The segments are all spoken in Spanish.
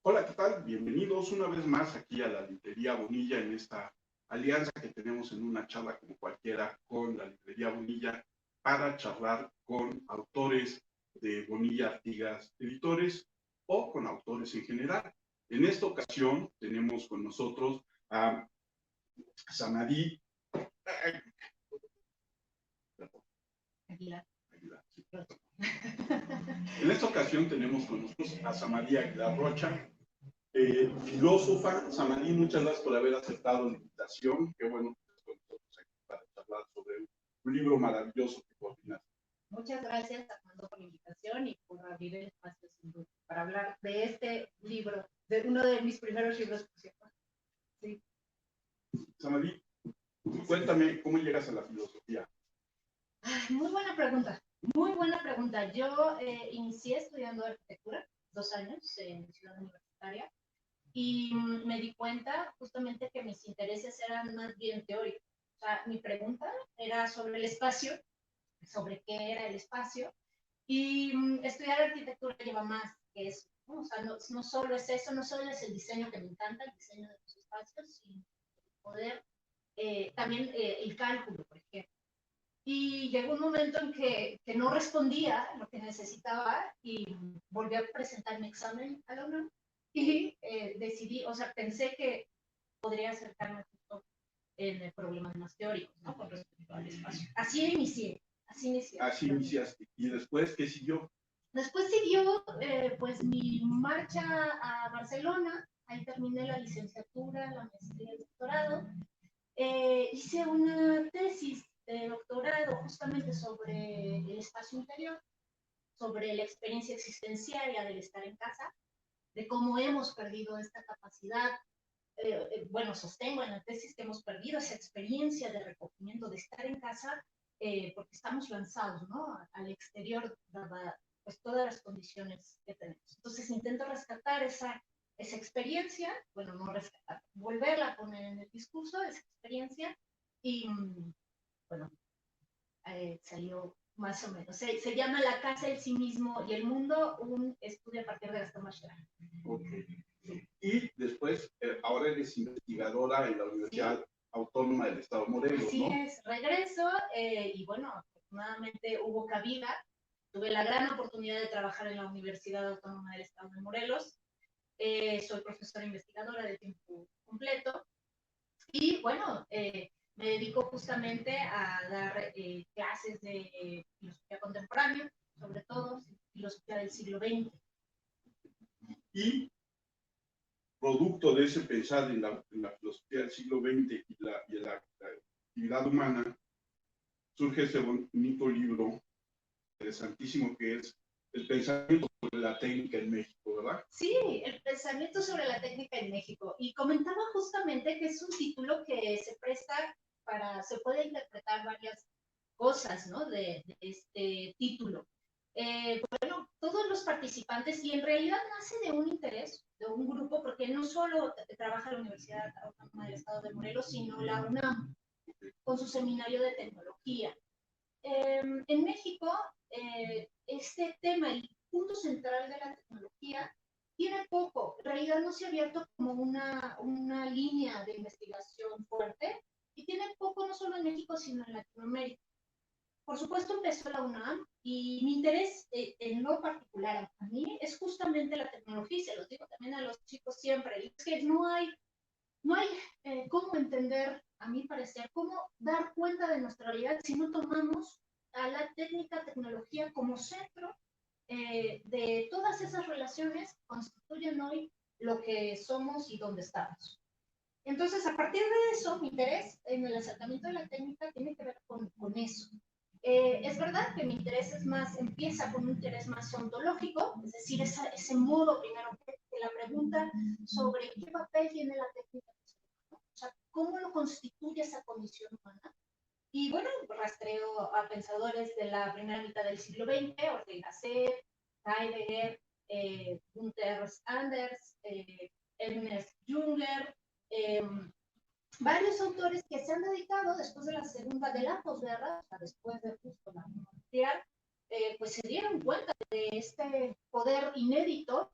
Hola, ¿qué tal? Bienvenidos una vez más aquí a la Librería Bonilla en esta alianza que tenemos en una charla como cualquiera con la Librería Bonilla para charlar con autores de Bonilla Artigas Editores o con autores en general. En esta ocasión tenemos con nosotros a Samadí Aguilar. Sí. En esta ocasión tenemos con nosotros a Samadí Aguilar Rocha, filósofa. Samadí, muchas gracias por haber aceptado la invitación. Qué bueno que estés con nosotros aquí para charlar sobre un libro maravilloso que coordinaste. Muchas gracias, Armando, por la invitación y por abrir el espacio para hablar de este libro, de uno de mis primeros libros, por cierto. Sí. Samadí, cuéntame cómo llegas a la filosofía. Muy buena pregunta, muy buena pregunta. Yo inicié estudiando arquitectura 2 años en Ciudad Universitaria y me di cuenta justamente que mis intereses eran más bien teóricos. O sea, mi pregunta era sobre el espacio, sobre qué era el espacio, y estudiar arquitectura lleva más que eso, ¿no? O sea, no solo es eso, no solo es el diseño que me encanta, el diseño de los espacios, sino poder, también el cálculo, por ejemplo. Y llegó un momento en que no respondía lo que necesitaba y volví a presentar mi examen a la UNAM y decidí, o sea, pensé que podría acercarme justo en el problemas más teóricos, ¿no? Con respecto al espacio. Así inicié, así inicié. Así iniciaste. ¿Y después qué siguió? Después siguió pues mi marcha a Barcelona, ahí terminé la licenciatura, la maestría, el doctorado. Hice una tesis de doctorado justamente sobre el espacio interior, sobre la experiencia existenciaria del estar en casa, de cómo hemos perdido esta capacidad. Bueno, sostengo en la tesis que hemos perdido esa experiencia de recogimiento, de estar en casa, porque estamos lanzados, ¿no? Al exterior, dada pues todas las condiciones que tenemos. Entonces intento rescatar esa experiencia, bueno, no rescatar, volverla a poner en el discurso, esa experiencia, y bueno, salió más o menos. Se llama La casa, el sí mismo y el mundo, un estudio a partir de las tomas. Ok. Y después, ahora eres investigadora en la Universidad Autónoma del Estado de Morelos, Así ¿no? es, regreso y bueno, afortunadamente hubo cabida. Tuve la gran oportunidad de trabajar en la Universidad Autónoma del Estado de Morelos. Soy profesora investigadora de tiempo completo y bueno, me dedico justamente a dar clases de filosofía contemporánea, sobre todo filosofía del siglo XX. Y producto de ese pensar en la filosofía del siglo XX y la actividad humana, surge ese bonito libro interesantísimo que es El pensamiento sobre la técnica en México, ¿verdad? Sí, el pensamiento sobre la técnica en México. Y comentaba justamente que es un título que se presta se puede interpretar varias cosas, ¿no? De este título. Bueno, todos los participantes, y en realidad nace de un interés, de un grupo, porque no solo trabaja la Universidad Autónoma del Estado de Morelos, sino la UNAM, con su seminario de tecnología. En México, este tema, el punto central de la tecnología, tiene poco, en realidad no se ha abierto como una línea de investigación fuerte, y tiene poco no solo en México, sino en Latinoamérica. Por supuesto empezó la UNAM y mi interés en lo particular a mí es justamente la tecnología, y se los digo también a los chicos siempre, es que no hay cómo entender, a mi parecer, cómo dar cuenta de nuestra realidad si no tomamos a la tecnología como centro de todas esas relaciones que constituyen hoy lo que somos y dónde estamos. Entonces, a partir de eso, mi interés en el acercamiento de la técnica tiene que ver con eso. Es verdad que mi interés empieza con un interés más ontológico, es decir, ese modo primero que la pregunta sobre qué papel tiene la técnica, o sea, cómo lo constituye esa condición humana. Y bueno, rastreo a pensadores de la primera mitad del siglo XX, Ortega y Gasset, Heidegger, Gunther Anders, Ernest Junger, eh, varios autores que se han dedicado después de la posguerra, o sea, después de justo la Guerra Mundial, pues se dieron cuenta de este poder inédito,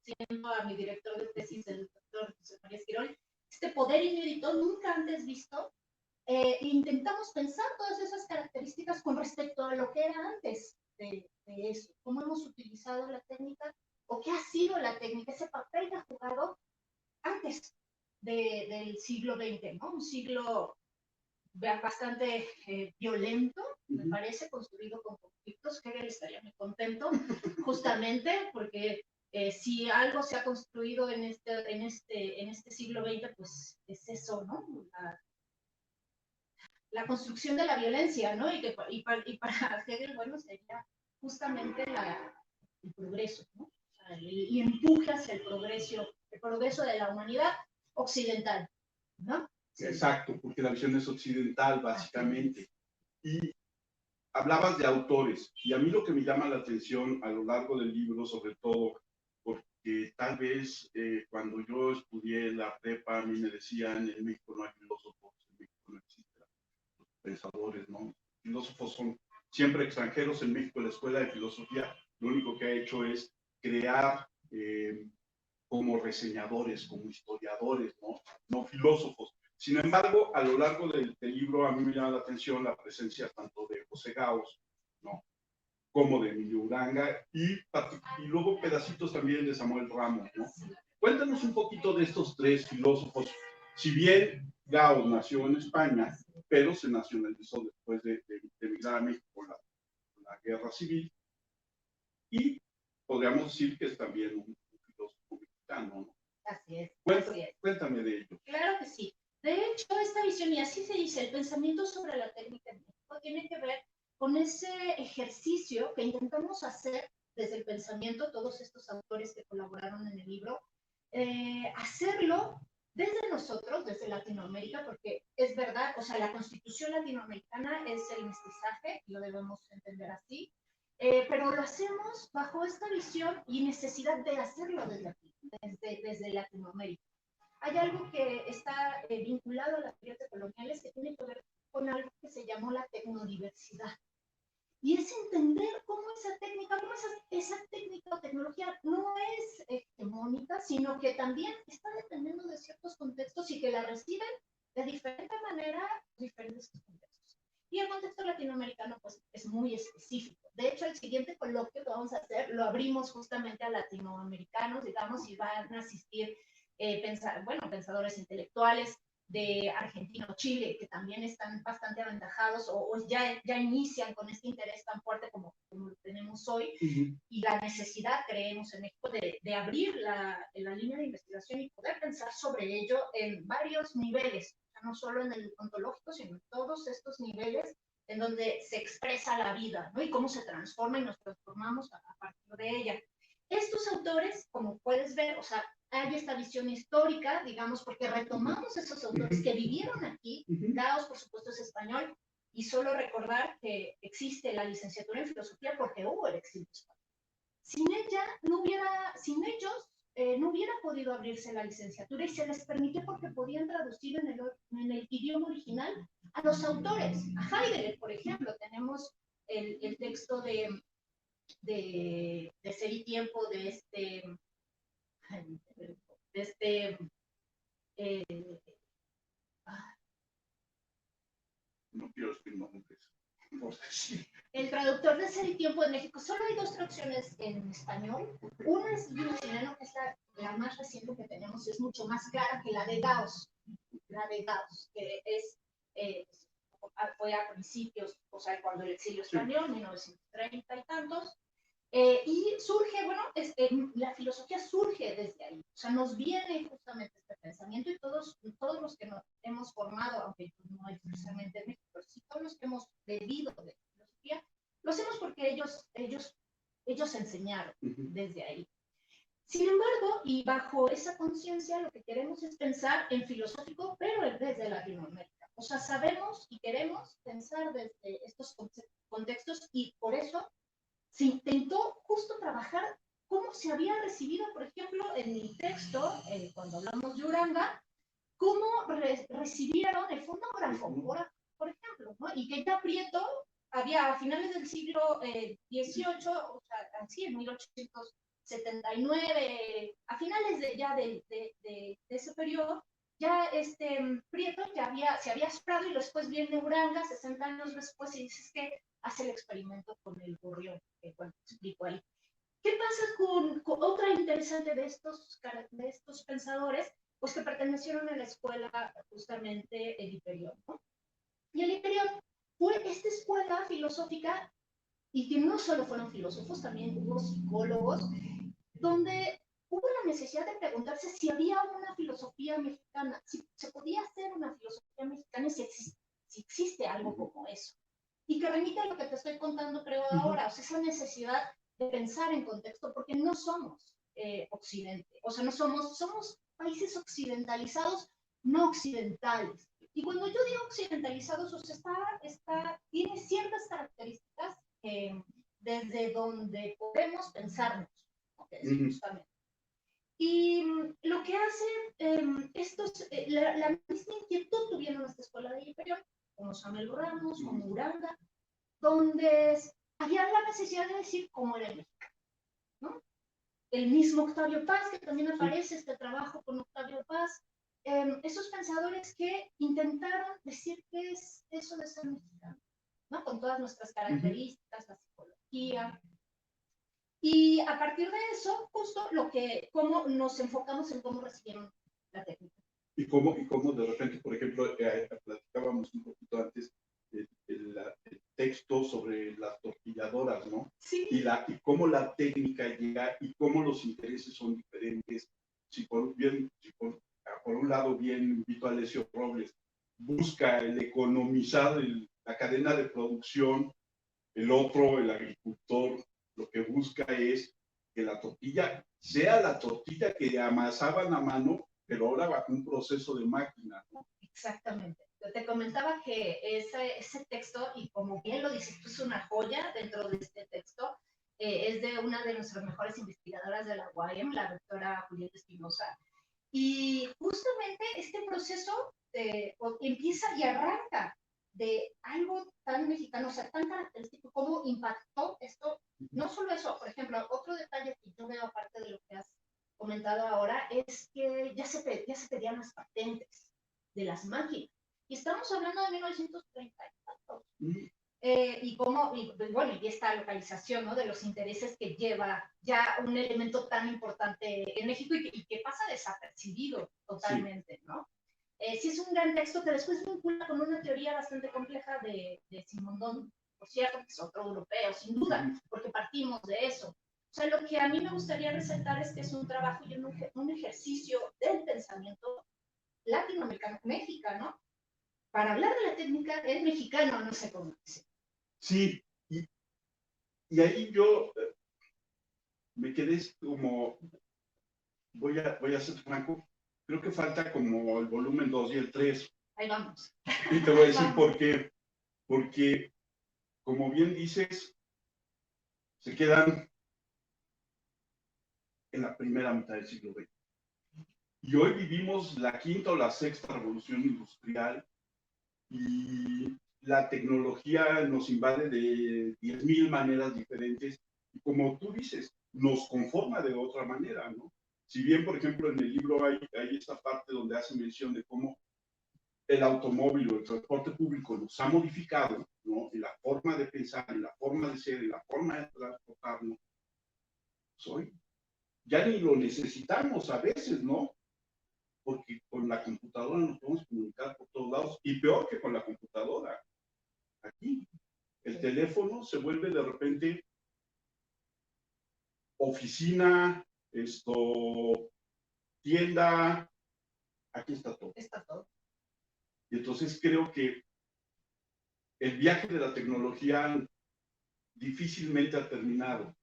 siendo a mi director de tesis, el doctor José María Esquirol, este poder inédito nunca antes visto. Intentamos pensar todas esas características con respecto a lo que era antes de eso, cómo hemos utilizado la técnica o qué ha sido la técnica, ese papel que ha jugado antes del siglo XX, ¿no? Un siglo bastante violento, me parece, construido con conflictos. Hegel estaría muy contento, justamente, porque si algo se ha construido en este siglo XX, pues es eso, ¿no? La construcción de la violencia, ¿no? Y para Hegel, bueno, sería justamente el progreso, ¿no? O sea, y empuje hacia el progreso de la humanidad occidental, ¿no? Sí. Exacto, porque la visión es occidental, básicamente. Y hablabas de autores, y a mí lo que me llama la atención a lo largo del libro, sobre todo, porque tal vez cuando yo estudié la prepa, a mí me decían, en México no hay filósofos, en México no existen los pensadores, ¿no? Filósofos son siempre extranjeros. En México la escuela de filosofía lo único que ha hecho es crear como reseñadores, como historiadores, ¿no? No filósofos. Sin embargo, a lo largo del libro a mí me llama la atención la presencia tanto de José Gauss, ¿no? Como de Emilio Uranga y luego pedacitos también de Samuel Ramos, ¿no? Cuéntanos un poquito de estos tres filósofos. Si bien Gauss nació en España, pero se nacionalizó después de emigrar a México con la guerra civil, y podríamos decir que es también un filósofo mexicano, ¿no? Así es. Cuéntame de ello. Claro que sí. De hecho, esta visión, y así se dice, el pensamiento sobre la técnica en México tiene que ver con ese ejercicio que intentamos hacer desde el pensamiento, todos estos autores que colaboraron en el libro, hacerlo desde nosotros, desde Latinoamérica, porque es verdad, o sea, la constitución latinoamericana es el mestizaje, y lo debemos entender así, pero lo hacemos bajo esta visión y necesidad de hacerlo desde aquí, desde Latinoamérica. Hay algo que está vinculado a las teorías coloniales que tiene que ver con algo que se llamó la tecnodiversidad. Y es entender cómo esa técnica o tecnología no es hegemónica, sino que también está dependiendo de ciertos contextos y que la reciben de diferente manera diferentes contextos. Y el contexto latinoamericano pues, es muy específico. De hecho, el siguiente coloquio que vamos a hacer lo abrimos justamente a latinoamericanos, digamos, y van a asistir pensadores intelectuales de Argentina o Chile, que también están bastante aventajados o ya inician con este interés tan fuerte como lo tenemos hoy, y la necesidad, creemos en México, de abrir la línea de investigación y poder pensar sobre ello en varios niveles, o sea, no solo en el ontológico, sino en todos estos niveles en donde se expresa la vida, ¿no? Y cómo se transforma y nos transformamos a partir de ella. Estos autores, como puedes ver, o sea, hay esta visión histórica, digamos, porque retomamos esos autores que vivieron aquí. Gauss, por supuesto, es español, y solo recordar que existe la licenciatura en filosofía porque hubo el exilio español. Sin ellos, no hubiera podido abrirse la licenciatura y se les permitió porque podían traducir en el idioma original a los autores. A Heidegger, por ejemplo, tenemos el texto de Ser y Tiempo de no quiero decir nombres. El traductor de Ser y Tiempo de México. Solo hay dos traducciones en español. Una es de un chileno, que es la más reciente que tenemos, es mucho más clara que la de Gauss. La de Gauss, que fue a principios, o sea, cuando el exilio español, 1930 y tantos. Y surge, bueno, la filosofía surge desde ahí, o sea, nos viene justamente este pensamiento, y todos los que nos hemos formado, aunque no precisamente en México, pero sí todos los que hemos bebido de filosofía, lo hacemos porque ellos enseñaron desde ahí. Sin embargo, y bajo esa conciencia, lo que queremos es pensar en filosófico, pero desde Latinoamérica. O sea, sabemos y queremos pensar desde estos contextos, y por eso se intentó justo trabajar cómo se había recibido, por ejemplo, en mi texto, cuando hablamos de Uranga, cómo recibieron el fonógrafo, por ejemplo, ¿no? Y que ya Prieto había a finales del siglo XVIII, o sea, así en 1800, 79, a finales de ese periodo, ya Prieto se había asprado y después viene Uranga, 60 años después, y dices que hace el experimento con el gorrión, que bueno, explico ahí. ¿Qué pasa con otra interesante de estos pensadores? Pues que pertenecieron a la escuela justamente el Hiperión, ¿no? Y el Hiperión fue esta escuela filosófica, y que no solo fueron filósofos, también hubo psicólogos, donde hubo la necesidad de preguntarse si había una filosofía mexicana, si se podía hacer una filosofía mexicana, si existe algo como eso. Y que remite a lo que te estoy contando, creo, ahora, o sea, esa necesidad de pensar en contexto, porque no somos Occidente, o sea, no somos países occidentalizados, no occidentales. Y cuando yo digo occidentalizados, o sea, tiene ciertas características desde donde podemos pensarnos, ¿okay? Justamente. Y lo que hacen la misma inquietud tuvieron esta escuela de Hiperión, como Samuel Ramos, como Uranga, donde había la necesidad de decir cómo era el mexicano, ¿no? El mismo Octavio Paz, que también aparece este trabajo con Octavio Paz, esos pensadores que intentaron decir qué es eso de ser mexicano, ¿no? Con todas nuestras características, la psicología. Y a partir de eso, justo cómo nos enfocamos en cómo recibieron la técnica. Y cómo de repente, por ejemplo, platicábamos un poquito antes el texto sobre las tortilladoras, ¿no? Sí. Y cómo la técnica llega y cómo los intereses son diferentes. Si por un lado bien Vito Alessio Robles busca el economizar la cadena de producción, el otro, el agricultor, lo que busca es que la tortilla sea la tortilla que amasaban a mano, pero ahora bajo un proceso de máquina, ¿no? Exactamente. Yo te comentaba que ese texto, y como bien lo dices, es una joya dentro de este texto, es de una de nuestras mejores investigadoras de la UAM, la doctora Julieta Espinosa, y justamente este proceso empieza y arranca de algo tan mexicano, o sea, tan característico, cómo impactó esto. No solo eso, por ejemplo, otro detalle que yo veo aparte de lo que has comentado ahora, es que ya se pedían las patentes de las máquinas. Y estamos hablando de 1930 y tantos. Y esta localización, ¿no? De los intereses que lleva ya un elemento tan importante en México y que pasa desapercibido totalmente, sí. ¿No? Sí es un gran texto que después vincula con una teoría bastante compleja de Simondon, por cierto, que es otro europeo, sin duda, porque partimos de eso. O sea, lo que a mí me gustaría resaltar es que es un trabajo y un ejercicio del pensamiento latinoamericano, mexicano. Para hablar de la técnica, es mexicano, no sé cómo dice. Sí, y ahí yo me quedé como, voy a ser franco, creo que falta como el volumen 2 y el 3. Ahí vamos. Y te voy a decir por qué. Porque, como bien dices, se quedan en la primera mitad del siglo XX. Y hoy vivimos la quinta o la sexta revolución industrial y la tecnología nos invade de 10,000 maneras diferentes y como tú dices, nos conforma de otra manera, ¿no? Si bien, por ejemplo, en el libro hay esta parte donde hace mención de cómo el automóvil o el transporte público nos ha modificado, ¿no? En la forma de pensar, en la forma de ser, en la forma de transportarnos, pues hoy ya ni lo necesitamos a veces, ¿no? Porque con la computadora nos podemos comunicar por todos lados y peor que con la computadora. Aquí, el teléfono se vuelve de repente oficina, tienda, aquí está todo. Está todo. Y entonces creo que el viaje de la tecnología difícilmente ha terminado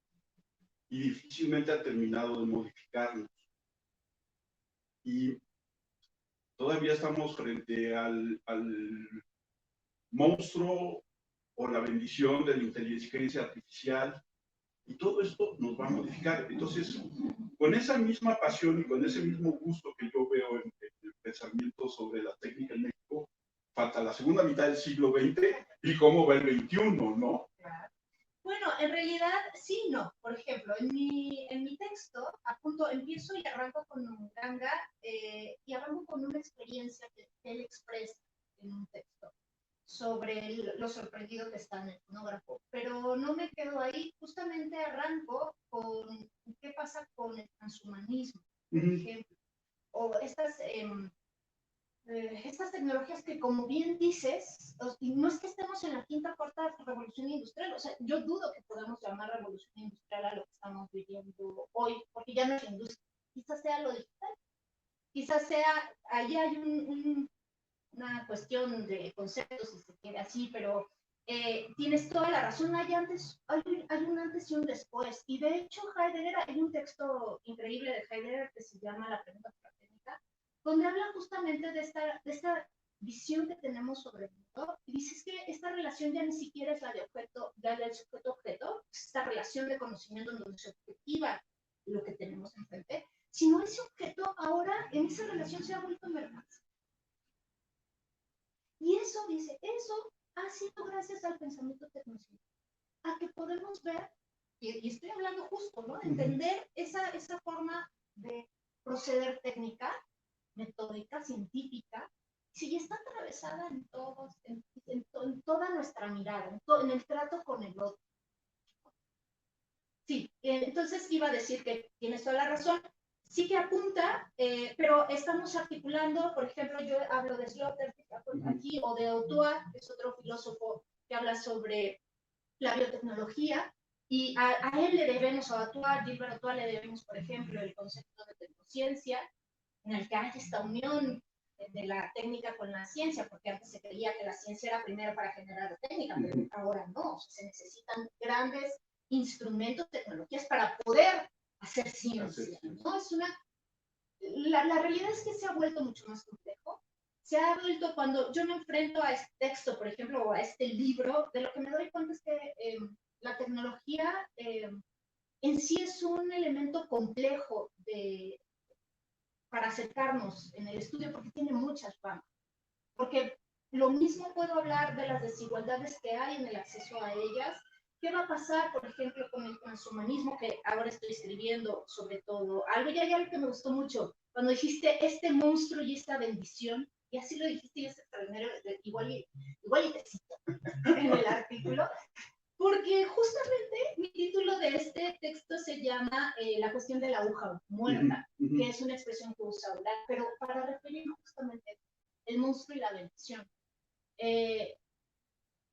y difícilmente ha terminado de modificarnos. Y todavía estamos frente al monstruo o la bendición de la inteligencia artificial y todo esto nos va a modificar. Entonces, con esa misma pasión y con ese mismo gusto que yo veo en el pensamiento sobre la técnica en México, falta la segunda mitad del siglo XX y cómo va el XXI, ¿no? Bueno, en realidad sí, no. Por ejemplo, en mi texto empiezo y arranco con un ganga y arranco con una experiencia que él expresa en un texto sobre lo sorprendido que está en el fonógrafo. Pero no me quedo ahí, justamente arranco con qué pasa con el transhumanismo, por ejemplo, o estas tecnologías que, como bien dices, y no es que estemos en la quinta, cuarta revolución industrial, o sea, yo dudo que podamos llamar revolución industrial a lo que estamos viviendo hoy, porque ya no es industria, quizás sea lo digital, quizás sea, ahí hay una cuestión de conceptos, si se quiere así, pero tienes toda la razón, hay un antes y un después, y de hecho Heidegger, hay un texto increíble de Heidegger que se llama La pregunta técnica, donde habla justamente de esta visión que tenemos sobre el mundo, y dices que esta relación ya ni siquiera es la de objeto, la del sujeto-objeto, esta relación de conocimiento en donde se objetiva lo que tenemos enfrente, sino ese objeto ahora en esa relación se ha vuelto mercancía. Y eso, dice, eso ha sido gracias al pensamiento tecnológico, a que podemos ver, y estoy hablando justo, ¿no? Entender esa forma de proceder técnica, metódica, científica, si está atravesada en toda nuestra mirada, en el trato con el otro. Sí, entonces iba a decir que tienes toda la razón, sí que apunta, pero estamos articulando, por ejemplo, yo hablo de Slaughter aquí, o de Autua, que es otro filósofo que habla sobre la biotecnología, y a él le debemos, a Gilbert Autua le debemos, por ejemplo, el concepto de tecnociencia, en el que hay esta unión de la técnica con la ciencia, porque antes se creía que la ciencia era primero para generar técnica, pero ahora no, o sea, se necesitan grandes instrumentos, tecnologías para poder hacer ciencia, ¿no? La realidad es que se ha vuelto mucho más complejo. Se ha vuelto, cuando yo me enfrento a este texto, por ejemplo, o a este libro, de lo que me doy cuenta es que la tecnología en sí es un elemento complejo para acercarnos en el estudio, porque tiene muchas ramas. Porque lo mismo puedo hablar de las desigualdades que hay en el acceso a ellas. ¿Qué va a pasar, por ejemplo, con el transhumanismo, que ahora estoy escribiendo sobre todo? Algo que me gustó mucho, cuando dijiste este monstruo y esta bendición, y así lo dijiste, y es extraordinario, igual y te cito en el artículo, porque justamente mi título de este texto se llama La cuestión de la aguja muerta, que es una expresión que usa Aulat, pero para referirnos justamente el monstruo y la bendición.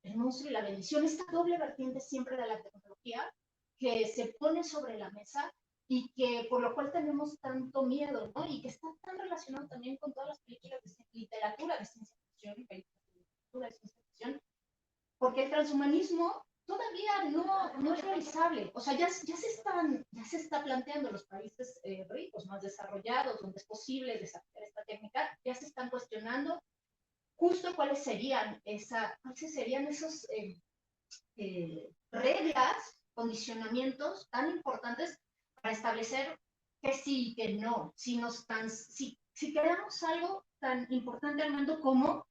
El monstruo y la bendición, esta doble vertiente siempre de la tecnología que se pone sobre la mesa y que por lo cual tenemos tanto miedo, ¿no? Y que está tan relacionado también con todas las películas de literatura de ciencia ficción y películas de literatura de ciencia ficción, porque el transhumanismo todavía no es realizable. O sea, ya se está planteando los países ricos, más desarrollados, donde es posible desarrollar esta técnica, ya se están cuestionando justo cuáles serían esos reglas, condicionamientos tan importantes para establecer que sí y que no. Si queremos algo tan importante, Armando, como,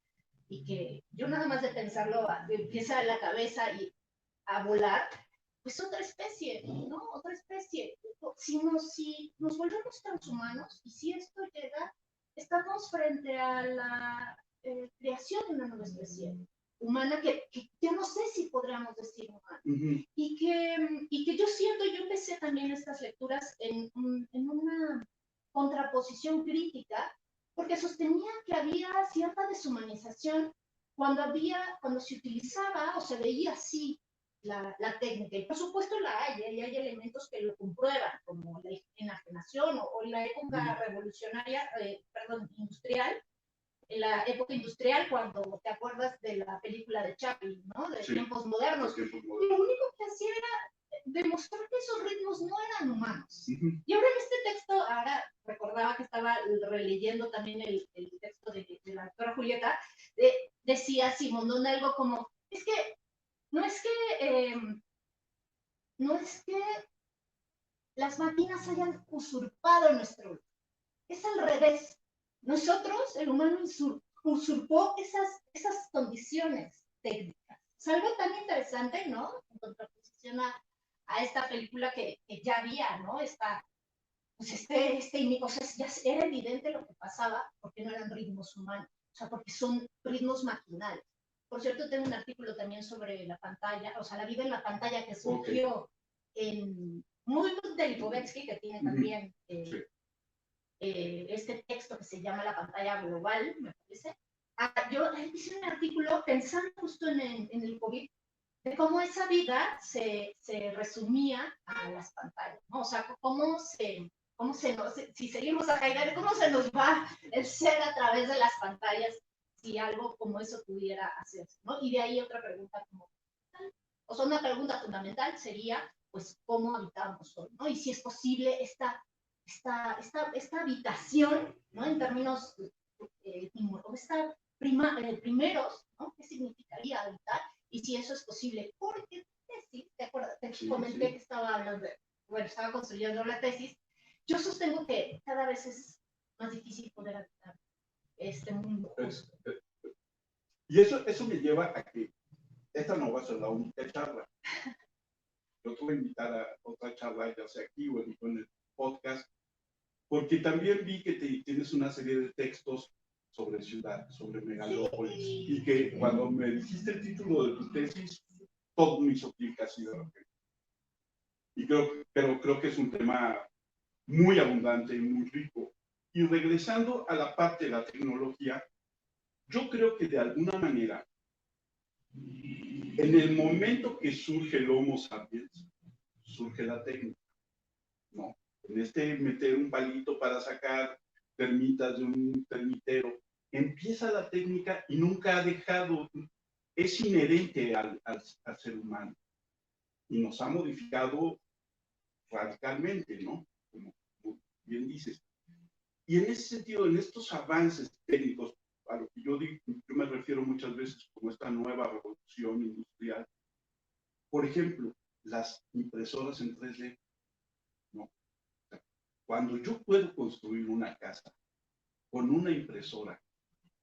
y que yo nada más de pensarlo empieza a la cabeza y a volar, pues otra especie, ¿no? Otra especie. Si nos volvemos transhumanos, y si esto llega, estamos frente a la creación de una nueva especie humana que yo no sé si podríamos decir humana. Y que yo siento, yo empecé también estas lecturas en una contraposición crítica, porque sostenía que había cierta deshumanización cuando se utilizaba o se veía así la técnica. Y por supuesto la hay, y hay elementos que lo comprueban, como la enajenación o la época revolucionaria, industrial, en la época industrial, cuando te acuerdas de la película de Chaplin, ¿no? De tiempos modernos. Lo único que hacía era demostrar que esos ritmos no eran humanos. Y ahora en este texto, ahora recordaba que estaba releyendo también el texto de la doctora Julieta, decía Simondón algo como, no es que las máquinas hayan usurpado nuestro lugar, es al revés. Nosotros, el humano, usurpó esas condiciones técnicas. Es algo tan interesante, ¿no? En contraposición a esta película que ya había, ¿no? pues o sea, ya era evidente lo que pasaba porque no eran ritmos humanos, o sea, porque son ritmos maquinales. Por cierto, tengo un artículo también sobre la pantalla, o sea, la vida en la pantalla que surgió en muy de Lipovetsky, que tiene también este texto que se llama La pantalla global, me parece. Yo hice un artículo pensando justo en el COVID, de cómo esa vida se resumía a las pantallas, ¿no? O sea, si seguimos a Heidegger, cómo se nos va el ser a través de las pantallas si algo como eso pudiera hacerse, ¿no? Y de ahí otra pregunta o sea, una pregunta fundamental sería, pues, ¿cómo habitamos hoy, ¿no? Y si es posible esta habitación, ¿no? En términos, primeros, ¿no? ¿Qué significaría habitar? Y si eso es posible, porque tesis, ¿te acuerdas? Te comenté que estaba hablando estaba construyendo la tesis. Yo sostengo que cada vez es más difícil poder habitar este mundo. Y eso me lleva a que esta no va a ser la única charla. Yo te voy a invitar a otra charla, ya sea aquí o en el podcast, porque también vi que tienes una serie de textos sobre ciudad, sobre megalópolis, y que cuando me dijiste el título de tu tesis, todo me hizo clic así de repente. Pero creo que es un tema muy abundante y muy rico. Y regresando a la parte de la tecnología, yo creo que de alguna manera, en el momento que surge el Homo sapiens, surge la técnica, ¿no? En meter un palito para sacar termitas de un termitero, empieza la técnica y nunca ha dejado, es inherente al ser humano y nos ha modificado radicalmente, ¿no? Como bien dices. Y en ese sentido, en estos avances técnicos, a lo que yo me refiero muchas veces como esta nueva revolución industrial, por ejemplo, las impresoras en 3D, ¿no? Cuando yo puedo construir una casa con una impresora,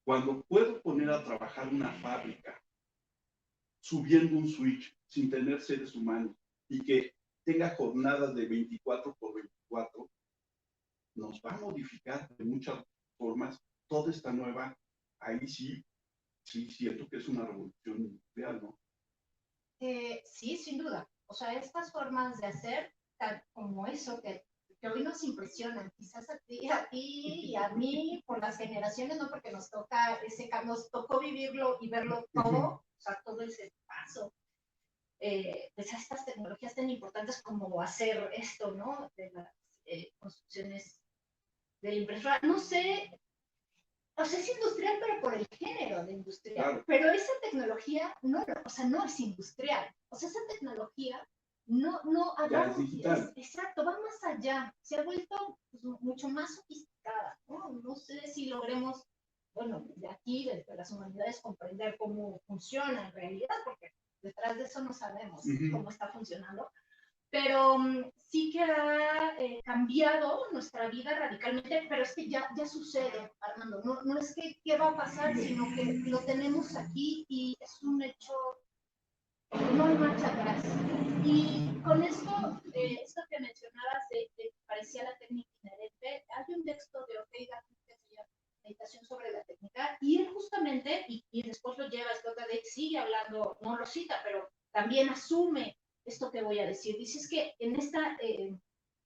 cuando puedo poner a trabajar una fábrica subiendo un switch sin tener seres humanos y que tenga jornadas de 24 por 24, nos va a modificar de muchas formas toda esta nueva, ahí sí siento que es una revolución industrial, ¿no? Sí, sin duda. O sea, estas formas de hacer, tal como eso que hoy nos impresionan, quizás a ti y a mí, por las generaciones, no porque nos tocó vivirlo y verlo todo, o sea, todo ese paso, pues a estas tecnologías tan importantes como hacer esto, ¿no? De las construcciones de la impresora. No sé, o sea, es industrial, pero por el género de industrial. Claro. Pero esa tecnología no, o sea, no es industrial. O sea, esa tecnología no, ya es digital. Exacto, va más allá. Se ha vuelto pues, mucho más sofisticada, ¿no? No sé si logremos, bueno, de aquí, desde las humanidades, comprender cómo funciona en realidad, porque detrás de eso no sabemos cómo está funcionando. Pero sí que ha cambiado nuestra vida radicalmente, pero es que ya sucede, Armando. No es que qué va a pasar, sino que lo tenemos aquí y es un hecho, no hay marcha atrás. Y con esto que mencionabas de parecía la técnica inherente, hay un texto de Ortega que se llama Meditación sobre la técnica, y él justamente, y después lo lleva, sigue hablando, no lo cita, pero también asume esto que voy a decir. Dice es que en esta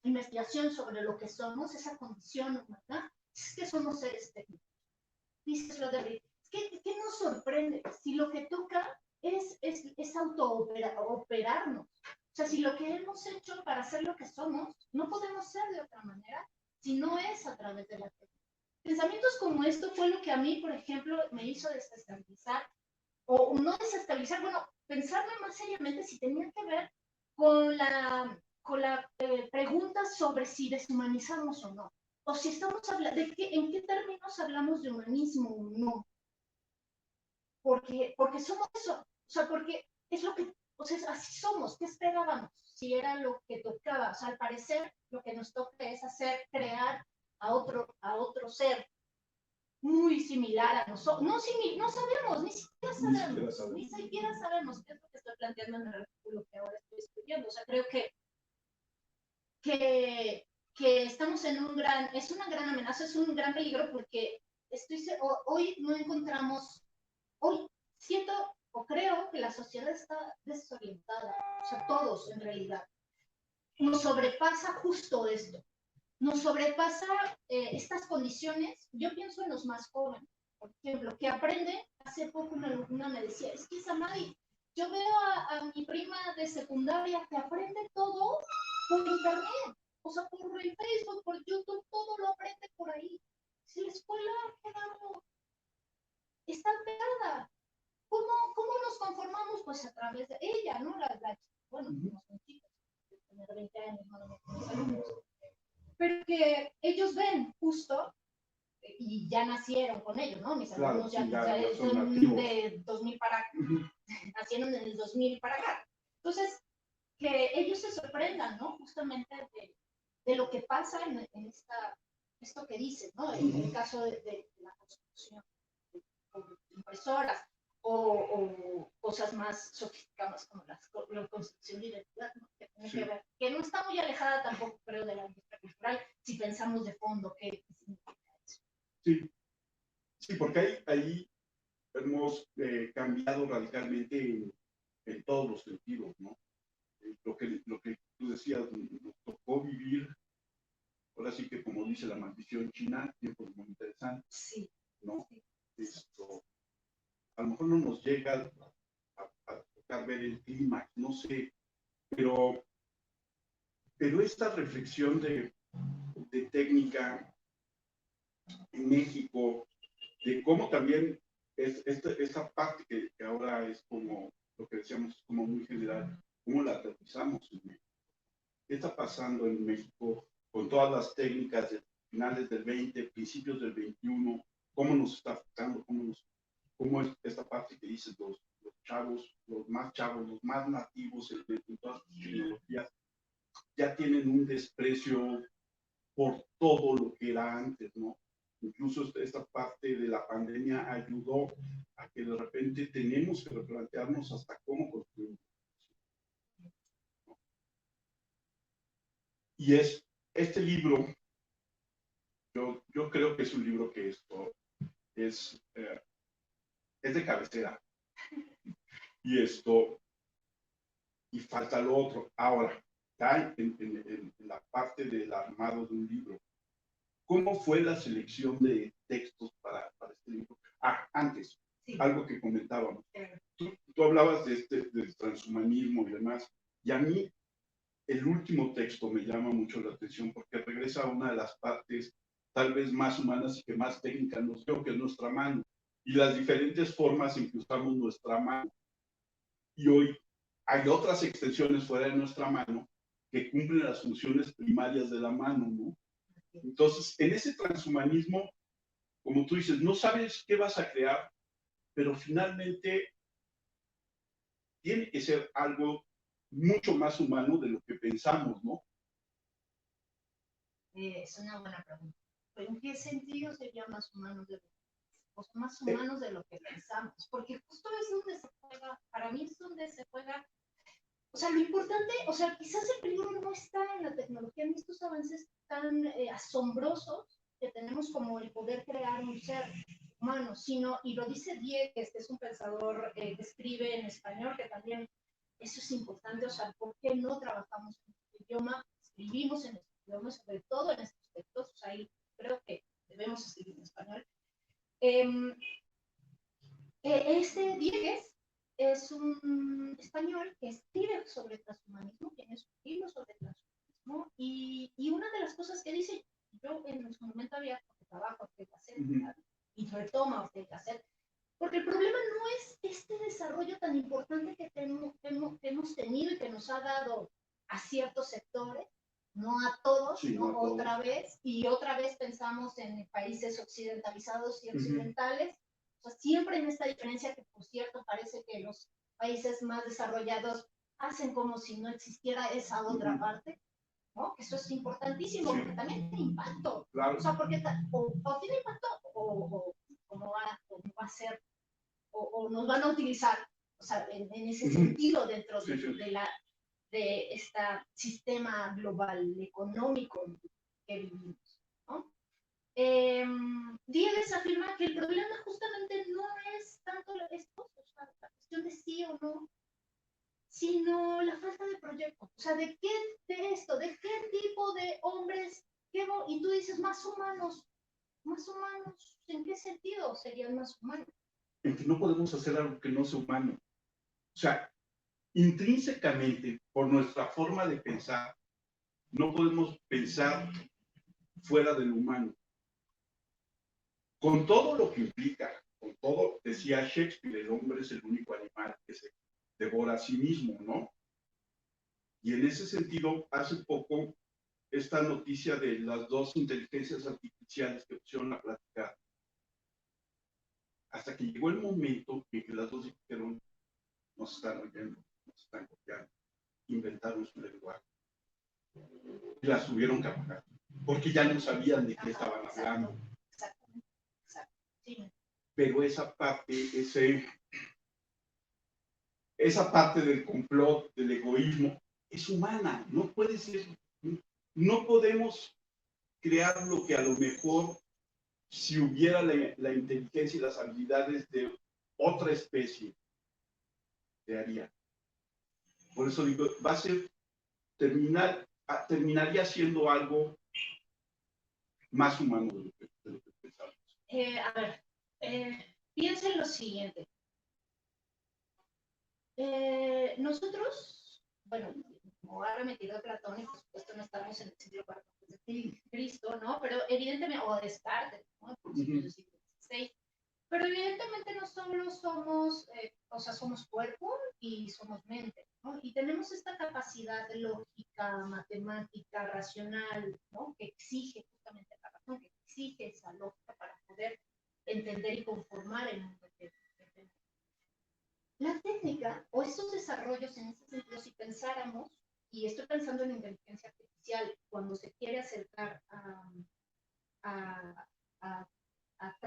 investigación sobre lo que somos, esa condición humana, es que somos seres técnicos. Dice Sloterdijk, ¿qué nos sorprende? Si lo que toca es auto-operarnos. O sea, si lo que hemos hecho para ser lo que somos, no podemos ser de otra manera, si no es a través de la técnica. Pensamientos como esto fue lo que a mí, por ejemplo, me hizo desestabilizar, o no desestabilizar, bueno, pensarme más seriamente si tenía que ver con la pregunta sobre si deshumanizamos o no, o si estamos hablando, en qué términos hablamos de humanismo o no, porque somos eso, o sea, porque es lo que, o sea, así somos, ¿qué esperábamos? Si era lo que tocaba, o sea, al parecer lo que nos toca es crear a otro ser muy similar a nosotros. No sabemos, ni siquiera sabemos qué es lo que estoy planteando en el artículo que ahora estoy escribiendo. O sea, creo que estamos estamos en es una gran amenaza, es un gran peligro porque hoy no encontramos, hoy siento o creo que la sociedad está desorientada, o sea, todos en realidad. Nos sobrepasa justo esto, nos sobrepasa estas condiciones. Yo pienso en los más jóvenes, por ejemplo, que aprenden. Hace poco una alumna me decía, es que Samari, yo veo a mi prima de secundaria que aprende todo por internet, o sea, por el Facebook, por YouTube, todo lo aprende por ahí. Si la escuela ha quedado, está pegada, ¿cómo nos conformamos? Pues a través de ella, ¿no? Bueno, no son chicos, tener 20 años, no mis alumnos, pero que ellos ven justo, y ya nacieron con ellos, ¿no? Mis alumnos claro, ya son de 2000 para acá, nacieron en el 2000 para acá. Entonces, que ellos se sorprendan, ¿no? Justamente de lo que pasa en esto que dices, ¿no? En el caso de la construcción, de impresoras, o cosas más sofisticadas como la construcción de identidad, ¿no? Que tiene que ver, que no está muy alejada tampoco, creo, de la industria cultural, si pensamos de fondo qué significa eso. Sí, porque ahí hemos cambiado radicalmente en todos los sentidos, ¿no? Lo que tú decías, nos tocó vivir, ahora sí que como dice la maldición china, tiempos muy interesantes, sí, ¿no? Esto, a lo mejor no nos llega a tocar ver el clima, no sé, pero esta reflexión de técnica en México, de cómo también esta parte que ahora es como lo que decíamos, como muy general, cómo la aterrizamos en México. ¿Qué está pasando en México con todas las técnicas de finales del 20, principios del 21? ¿Cómo nos está afectando? ¿Cómo es esta parte que dices, los chavos, los más nativos en todas las tecnologías, ya tienen un desprecio por todo lo que era antes, ¿no? Incluso esta parte de la pandemia ayudó a que de repente tenemos que replantearnos hasta cómo construir. Y este libro, yo creo que es un libro que es de cabecera. Y falta lo otro. Ahora, ya en la parte del armado de un libro, ¿cómo fue la selección de textos para este libro? Antes, sí. Algo que comentábamos. Tú hablabas del transhumanismo y demás, y a mí el último texto me llama mucho la atención porque regresa a una de las partes tal vez más humanas y que más técnicas nos dio, que es nuestra mano, y las diferentes formas en que usamos nuestra mano. Y hoy hay otras extensiones fuera de nuestra mano que cumplen las funciones primarias de la mano, ¿no? Entonces, en ese transhumanismo, como tú dices, no sabes qué vas a crear, pero finalmente tiene que ser algo mucho más humano de lo que pensamos, ¿no? Es una buena pregunta. ¿Pero en qué sentido sería más humanos de lo que pensamos? Porque justo es donde se juega, para mí es donde se juega. O sea, lo importante, o sea, quizás el peligro no está en la tecnología, en estos avances tan asombrosos que tenemos como el poder crear un ser humano, sino, y lo dice Diegues, que es un pensador que escribe en español, que también eso es importante, o sea, ¿por qué no trabajamos en este idioma? Escribimos en este idioma, sobre todo en estos textos, o sea, ahí creo que debemos escribir en español. Este Diegues es un español que escribe sobre transhumanismo, tiene su libro sobre transhumanismo, y una de las cosas que dice, yo en su momento había trabajo de cassette, y retoma de cassette, porque el problema no es este desarrollo tan importante que hemos tenido y que nos ha dado a ciertos sectores, no a todos, sí, ¿no? Otra vez pensamos en países occidentalizados y occidentales, o sea, siempre en esta diferencia que, por cierto, parece que los países más desarrollados hacen como si no existiera esa otra parte, ¿no? Eso es importantísimo, sí. Porque también tiene impacto. Claro. O sea, porque o tiene impacto o no va a ser, o nos van a utilizar, o sea, en ese sentido dentro de este sistema global económico que vivimos. problema justamente no es tanto esto, o sea, la cuestión de sí o no, sino la falta de proyecto. O sea, ¿de qué de esto? ¿De qué tipo de hombres? Y tú dices, más humanos. ¿Más humanos? ¿En qué sentido serían más humanos? En que no podemos hacer algo que no sea humano. O sea, intrínsecamente, por nuestra forma de pensar, no podemos pensar fuera del humano. Con todo lo que implica, con todo, decía Shakespeare, el hombre es el único animal que se devora a sí mismo, ¿no? Y en ese sentido, hace poco, esta noticia de las dos inteligencias artificiales que pusieron a platicar, hasta que llegó el momento en que las dos dijeron, nos están oyendo, nos están copiando, inventaron su lenguaje. Y las tuvieron que apagar, porque ya no sabían de qué estaban hablando. Exactamente. Sí. Pero esa parte, esa parte del complot, del egoísmo, es humana, no puede ser, no podemos crear lo que a lo mejor si hubiera la inteligencia y las habilidades de otra especie, se haría. Por eso digo, va a ser, terminaría siendo algo más humano de lo que pensamos. A ver, piensa en lo siguiente. Nosotros, bueno, como ha remitido Platón, y por supuesto no estamos en el siglo IV de Cristo, ¿no? Pero evidentemente, o Descartes, ¿no? Por siglo del siglo XVI. Pero evidentemente no solo somos, o sea, somos cuerpo y somos mente, ¿no? Y tenemos esta capacidad lógica, matemática, racional, ¿no? Que exige justamente la razón, que exige esa lógica para poder entender y conformar el mundo que tenemos. La técnica o estos desarrollos en ese sentido, si pensáramos, y estoy pensando en inteligencia artificial, cuando se quiere acercar a, a, a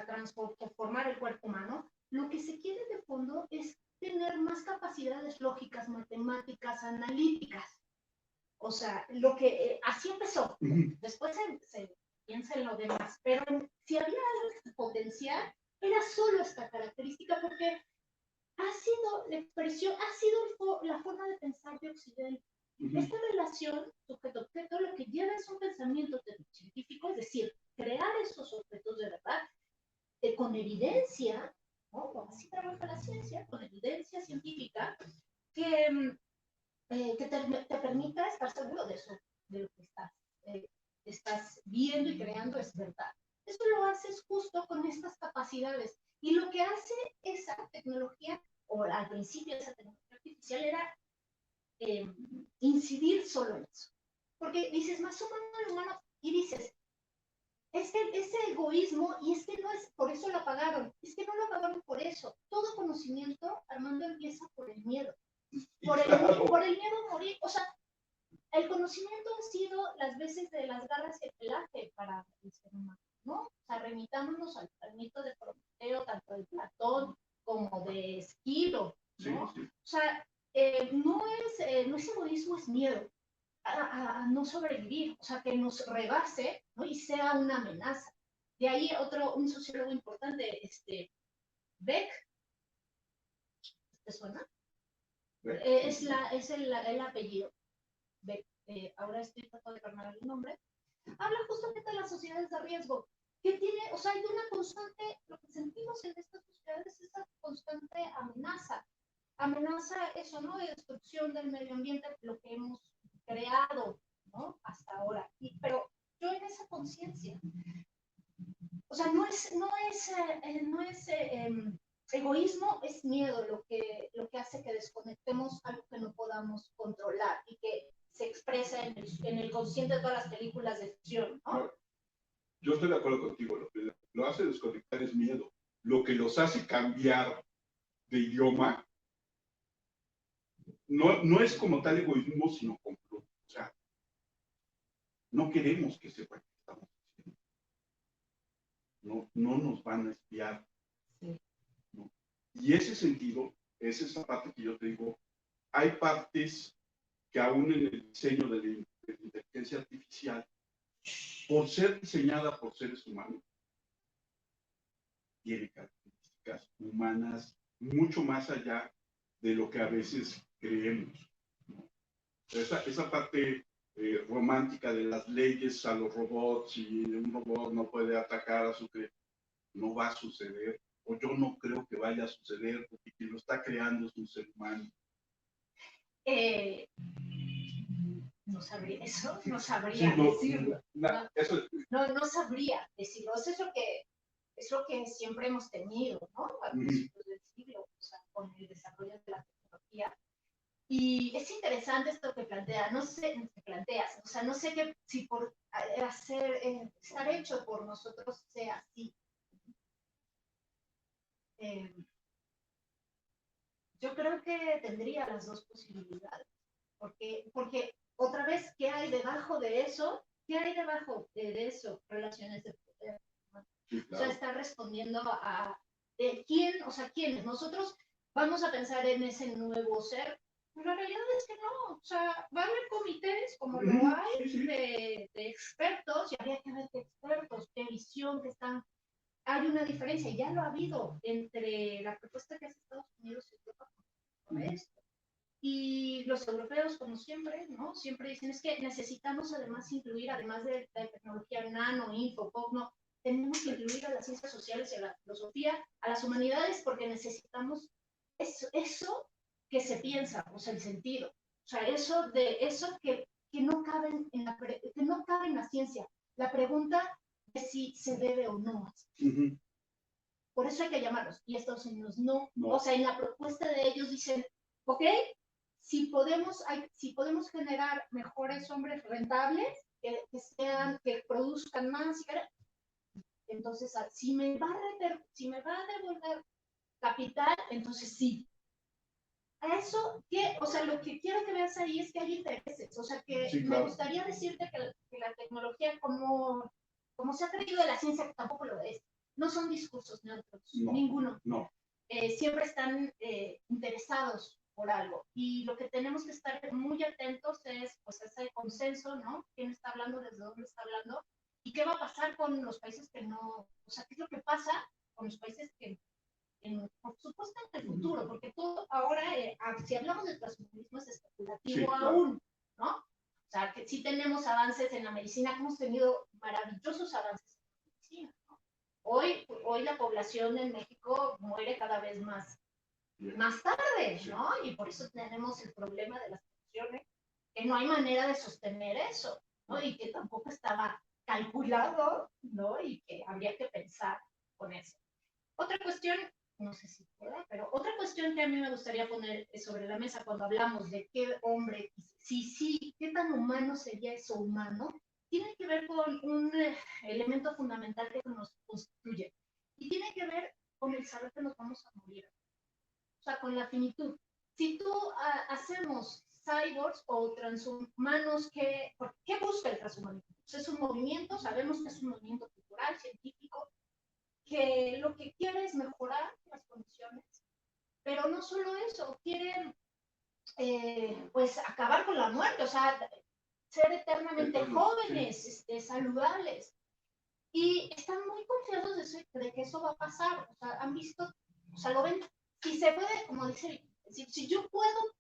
transformar el cuerpo humano, lo que se quiere de fondo es tener más capacidades lógicas, matemáticas, analíticas. O sea, lo que así empezó. Después se piensa en lo demás, pero si había algo potencial, era solo esta característica porque ha sido la expresión, ha sido la forma de pensar de Occidente. Esta relación sujeto-objeto lo que lleva es un pensamiento científico, es decir, crear esos objetos de verdad con evidencia, ¿no? Así trabaja la ciencia, con evidencia científica que te permita estar seguro de eso, de lo que estás viendo y creando es verdad. Eso lo haces justo con estas capacidades. Y lo que hace esa tecnología, o al principio esa tecnología artificial, era incidir solo en eso. Porque dices, más humano, y dices, ese egoísmo, y es que no es, por eso lo apagaron, es que no lo apagaron por eso. Todo conocimiento, Armando, empieza por el miedo. Por el miedo a morir. O sea, el conocimiento ha sido las veces de las garras y el pelaje para el ser humano, ¿no? O sea, remitámonos al mito de Prometeo, tanto de Platón como de Esquilo, ¿no? Sí. O sea, no es egoísmo, es miedo a no sobrevivir, o sea, que nos rebase, ¿no? Y sea una amenaza. De ahí un sociólogo importante, Beck, ¿te suena? Es el apellido. Beck, ahora estoy tratando de cargar el nombre. Habla justamente de las sociedades de riesgo, que tiene, o sea, hay una constante, lo que sentimos en estas sociedades es esa constante amenaza. Amenaza eso, ¿no? De destrucción del medio ambiente, lo que hemos creado, ¿no? Hasta ahora. Pero yo en esa conciencia, o sea, no es egoísmo, es miedo lo que hace que desconectemos algo que no podamos controlar y que se expresa en el consciente de todas las películas de ficción, ¿no? Yo estoy de acuerdo contigo, lo que lo hace desconectar es miedo. Lo que los hace cambiar de idioma no es como tal egoísmo, sino complot. O sea, no queremos que sepan que estamos haciendo. No nos van a espiar. Sí. ¿No? Y ese sentido, es esa parte que yo te digo, hay partes que aún en el diseño de la inteligencia artificial, por ser diseñada por seres humanos, tiene características humanas mucho más allá de lo que a veces creemos, ¿no? Esa parte romántica de las leyes a los robots y un robot no puede atacar a su criatura, no va a suceder, o yo no creo que vaya a suceder, porque quien lo está creando es un ser humano. No sabría eso, no sabría decirlo. No sabría decirlo. Eso es lo que siempre hemos tenido, ¿no? A principios del siglo, o sea, con el desarrollo de la tecnología. Y es interesante esto que planteas, o sea, no sé que si por estar hecho por nosotros sea así. Yo creo que tendría las dos posibilidades, porque otra vez, ¿qué hay debajo de eso? ¿Qué hay debajo de eso? Relaciones de poder. Sí, claro. O sea, está respondiendo a quién, o sea, quiénes. Nosotros vamos a pensar en ese nuevo ser, pero la realidad es que no. O sea, va a haber comités, como lo hay, de expertos, y habría que ver qué expertos, qué visión, qué están. Hay una diferencia, ya lo ha habido entre la propuesta que hace Estados Unidos y Europa con esto. Y los europeos, como siempre, ¿no? Siempre dicen, es que necesitamos además incluir, además de la tecnología nano, info, pop, no, tenemos que incluir a las ciencias sociales y a la filosofía, a las humanidades, porque necesitamos eso que se piensa, o sea, el sentido. O sea, eso que no cabe que no cabe en la ciencia. La pregunta es si se debe o no. Por eso hay que llamarlos. Y Estados Unidos no. O sea, en la propuesta de ellos dicen, ok, si podemos generar mejores hombres rentables, que produzcan más, entonces si me va a devolver capital, entonces sí. A eso, o sea, lo que quiero que veas ahí es que hay intereses. O sea, que sí, claro. Me gustaría decirte que la tecnología, como se ha creído de la ciencia, que tampoco lo es, no son discursos neutros, ninguno. No. Siempre están interesados por algo. Y lo que tenemos que estar muy atentos es, pues, ese consenso, ¿no? ¿Quién está hablando? ¿Desde dónde está hablando? ¿Y qué va a pasar con los países que no? O sea, ¿qué es lo que pasa con los países que, por supuesto, en el futuro? Porque todo ahora, si hablamos de transhumanismo, es especulativo, sí, claro. Aún, ¿no? O sea, que sí tenemos avances en la medicina, hemos tenido maravillosos avances en la medicina, ¿no? Hoy la población en México muere cada vez más tarde, ¿no? Y por eso tenemos el problema de las pensiones, que no hay manera de sostener eso, ¿no? Y que tampoco estaba calculado, ¿no? Y que habría que pensar con eso. Otra cuestión, no sé si pueda, pero otra cuestión que a mí me gustaría poner sobre la mesa cuando hablamos de qué hombre, sí, qué tan humano sería eso humano, tiene que ver con un elemento fundamental que nos constituye. Y tiene que ver con el saber que nos vamos a morir. O sea, con la finitud. Si tú hacemos cyborgs o transhumanos, ¿qué busca el transhumanismo? Pues es un movimiento, sabemos que es un movimiento cultural, científico, que lo que quiere es mejorar las condiciones, pero no solo eso, quiere pues acabar con la muerte, o sea, ser eternamente jóvenes, saludables. Y están muy confiados de que eso va a pasar, o sea, han visto, o sea, lo ven, si se puede, como dice, si yo puedo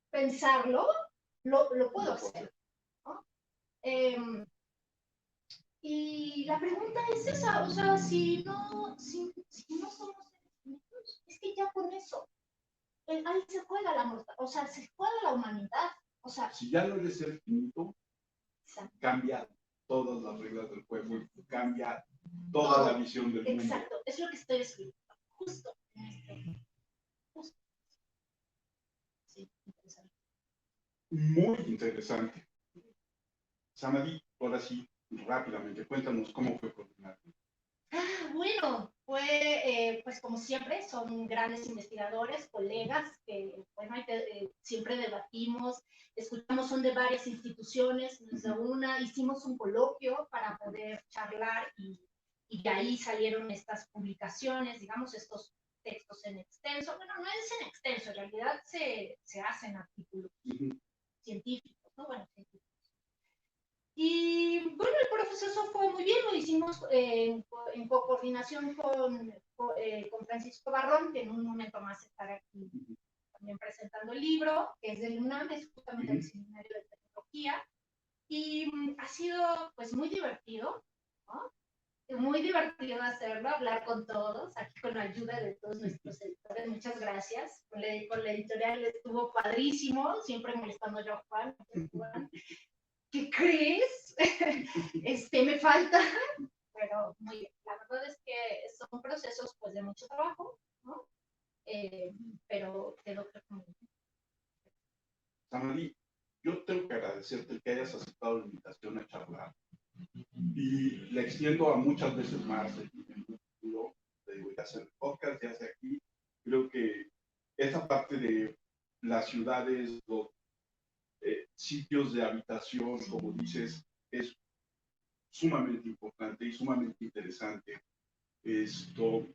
pensarlo, lo puedo hacer, ¿no? Y la pregunta es esa, o sea, si no somos infinitos, es que ya con eso, ahí se juega la mortalidad, o sea, se juega la humanidad, o sea. Si ya no eres ser finito, cambia todas las reglas del juego, cambia toda la visión del mundo. Exacto, es lo que estoy escribiendo, justo. Sí, interesante. Muy interesante. Samadhi, ahora sí, rápidamente, cuéntanos cómo fue coordinar. Bueno, fue, pues como siempre, son grandes investigadores, colegas, que bueno, siempre debatimos, escuchamos, son de varias instituciones, desde una, hicimos un coloquio para poder charlar y de ahí salieron estas publicaciones, digamos, estos textos en extenso. Bueno, no es en extenso, en realidad se hacen artículos científicos, ¿no? Bueno, científicos. Y bueno, el proceso fue muy bien, lo hicimos en coordinación con Francisco Barrón, que en un momento más estará aquí también presentando el libro, que es del UNAM, es justamente el Seminario de Tecnología, y ha sido pues muy divertido, ¿no? Muy divertido hacerlo, hablar con todos, aquí con la ayuda de todos nuestros editores, muchas gracias. Con la editorial estuvo padrísimo, siempre molestando yo a Juan. ¿Qué crees? Me falta, pero muy bien. La verdad es que son procesos pues de mucho trabajo, ¿no? Pero quedó creo que muy bien. Samadi, yo tengo que agradecerte que hayas aceptado la invitación a charlar y le extiendo a muchas veces más en el futuro, te digo, ya sea el podcast, ya sea aquí, creo que esa parte de las ciudades, los sitios de habitación, como dices, es sumamente importante y sumamente interesante. Esto,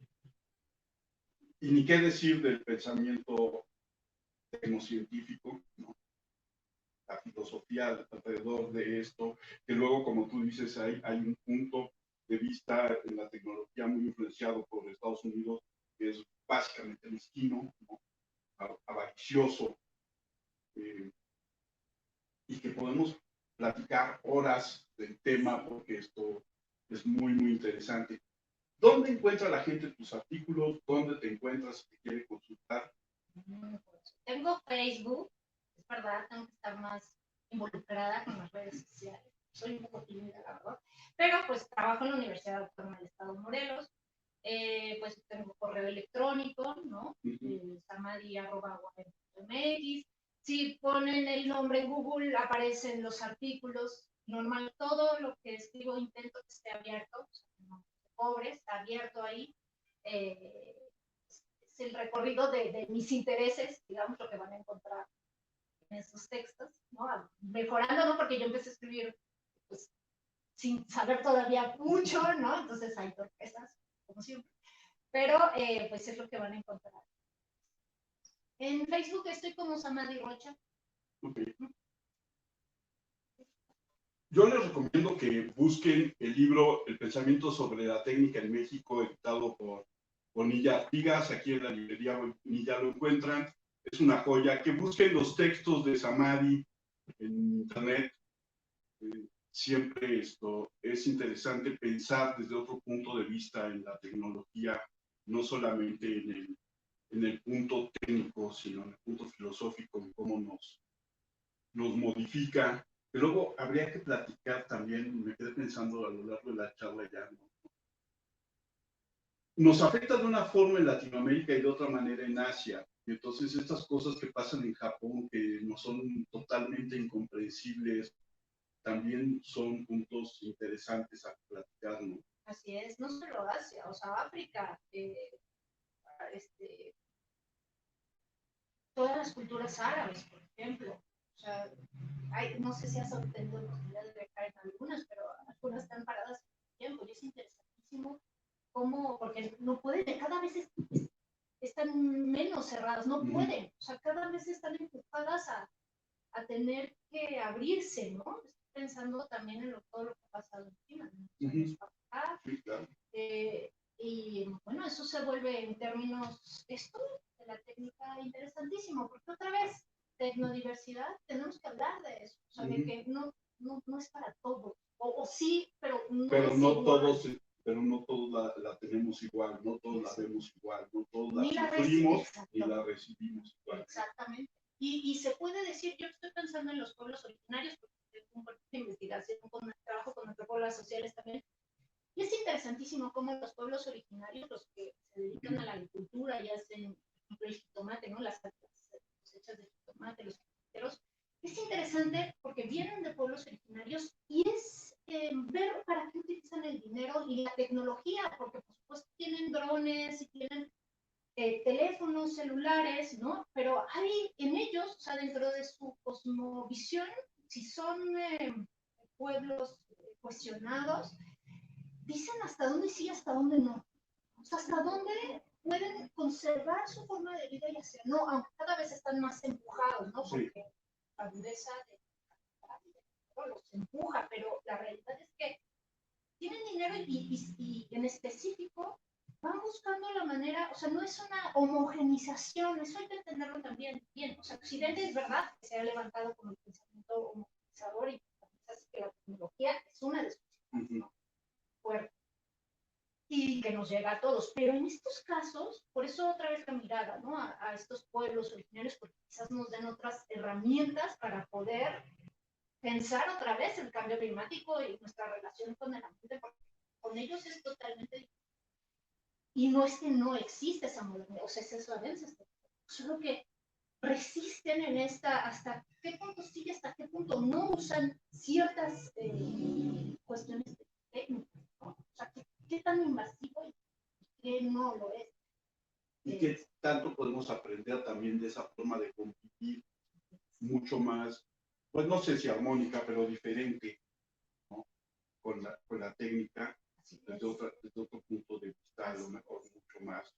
y ni qué decir del pensamiento tecnocientífico, ¿no? La filosofía alrededor de esto, que luego, como tú dices, hay un punto de vista en la tecnología muy influenciado por Estados Unidos, que es básicamente mezquino, ¿no? Avaricioso, y que podemos platicar horas del tema porque esto es muy, muy interesante. ¿Dónde encuentra la gente tus artículos? ¿Dónde te encuentras si te quiere consultar? Tengo Facebook, es verdad, tengo que estar más involucrada con las redes sociales. Soy un poco tímida, la verdad. Pero pues trabajo en la Universidad Autónoma del Estado de Morelos. Pues tengo correo electrónico, ¿no? samadi@uam.mx. Si ponen el nombre en Google, aparecen los artículos. Normal, todo lo que escribo intento que esté abierto, o sea, no pobre, está abierto ahí. Es el recorrido de mis intereses, digamos, lo que van a encontrar en esos textos, ¿no? Mejorando, ¿no? Porque yo empecé a escribir, pues, sin saber todavía mucho, ¿no? Entonces hay torpezas, como siempre. Pero, pues, es lo que van a encontrar. En Facebook estoy como Samadi Rocha. Okay. Yo les recomiendo que busquen el libro El pensamiento sobre la técnica en México, editado por Bonilla Artigas. Aquí en la librería Bonilla lo encuentran. Es una joya. Que busquen los textos de Samadi en internet. Siempre esto es interesante pensar desde otro punto de vista en la tecnología, no solamente en el punto técnico, sino en el punto filosófico, en cómo nos modifica. Y luego habría que platicar también, me quedé pensando a lo largo de la charla ya, ¿no? Nos afecta de una forma en Latinoamérica y de otra manera en Asia. Y entonces estas cosas que pasan en Japón, que no son totalmente incomprensibles, también son puntos interesantes a platicar, ¿no? Así es, no solo Asia, o sea, África, todas las culturas árabes, por ejemplo. O sea, no sé si has obtenido la posibilidad de viajar en algunas, pero algunas están paradas en tiempo y es interesantísimo cómo, porque no pueden, cada vez están menos cerradas, no pueden, o sea, cada vez están empujadas a tener que abrirse, ¿no? Estoy pensando también en todo lo que ha pasado en China, ¿no? Sí, claro. Y bueno, eso se vuelve en términos de la técnica interesantísimo, porque otra vez, tecnodiversidad, tenemos que hablar de eso, o sea, de que no es para todos, o sí, pero no es igual. Pero no todos la tenemos igual, no todos la vemos igual, no todos la Ni sufrimos ni la recibimos igual. Exactamente. Y se puede decir, yo estoy pensando en los pueblos originarios, porque tengo un proyecto de investigación, trabajo con antropólogas sociales también, y es interesantísimo cómo los pueblos originarios, los que se dedican a la agricultura y hacen, por ejemplo, el jitomate, ¿no? Las cosechas de jitomate, los carpinteros, es interesante porque vienen de pueblos originarios y es ver para qué utilizan el dinero y la tecnología, porque por supuesto tienen drones y tienen teléfonos celulares, ¿no? Pero hay en ellos, o sea, dentro de su cosmovisión, si son pueblos cuestionados, dicen hasta dónde sí y hasta dónde no. O sea, hasta dónde pueden conservar su forma de vida y hacia no, aunque cada vez están más empujados, ¿no? Porque la dureza de los empuja, pero la realidad es que tienen dinero extranjero y en específico van buscando la manera, o sea, no es una homogenización, eso hay que entenderlo también bien. O sea, Occidente es verdad que se ha levantado como el pensamiento homogenizador y que la tecnología es una de sus ¿no? fuertes y que nos llega a todos. Pero en estos casos, por eso otra vez la mirada, ¿no? A estos pueblos originarios, porque quizás nos den otras herramientas para poder pensar otra vez el cambio climático y nuestra relación con el ambiente, porque con ellos es totalmente diferente. Y no es que no existe esa modernidad, o sea, es eso avances, solo que resisten en esta, hasta qué punto sí y hasta qué punto no usan ciertas cuestiones técnicas, ¿no? O sea, qué tan invasivo y qué no lo es. Y qué tanto podemos aprender también de esa forma de convivir mucho más, pues no sé si armónica, pero diferente, ¿no? Con la técnica, desde otro punto de vista, a lo mejor mucho más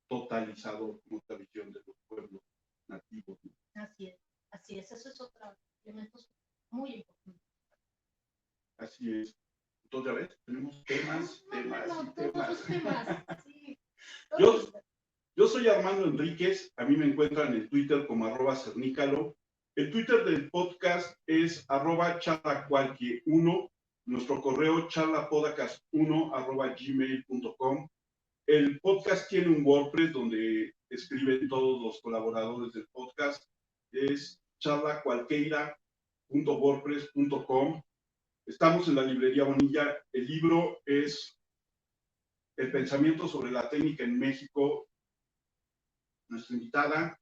totalizado con otra visión de los pueblos nativos, ¿no? Así es, eso es otro elemento muy importante. Así es. Entonces, ya ves, tenemos temas. Sí. Yo soy Armando Enríquez, a mí me encuentran en Twitter como @cernícalo. El Twitter del podcast es @charlacualquier1, nuestro correo charlapodcast1@gmail.com. El podcast tiene un WordPress donde escriben todos los colaboradores del podcast, es charlacualqueira.wordpress.com. Estamos en la librería Bonilla. El libro es El pensamiento sobre la técnica en México. Nuestra invitada,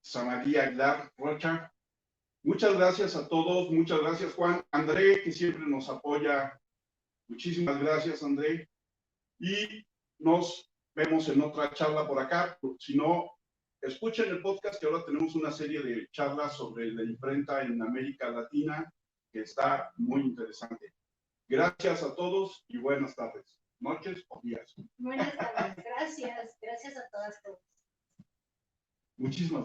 Samaría Aguilar Rocha. Muchas gracias a todos, muchas gracias Juan. André, que siempre nos apoya. Muchísimas gracias, André. Y nos vemos en otra charla por acá. Si no, escuchen el podcast, que ahora tenemos una serie de charlas sobre la imprenta en América Latina, que está muy interesante. Gracias a todos y buenas tardes, noches o días. Buenas tardes, gracias a todas. Muchísimas gracias.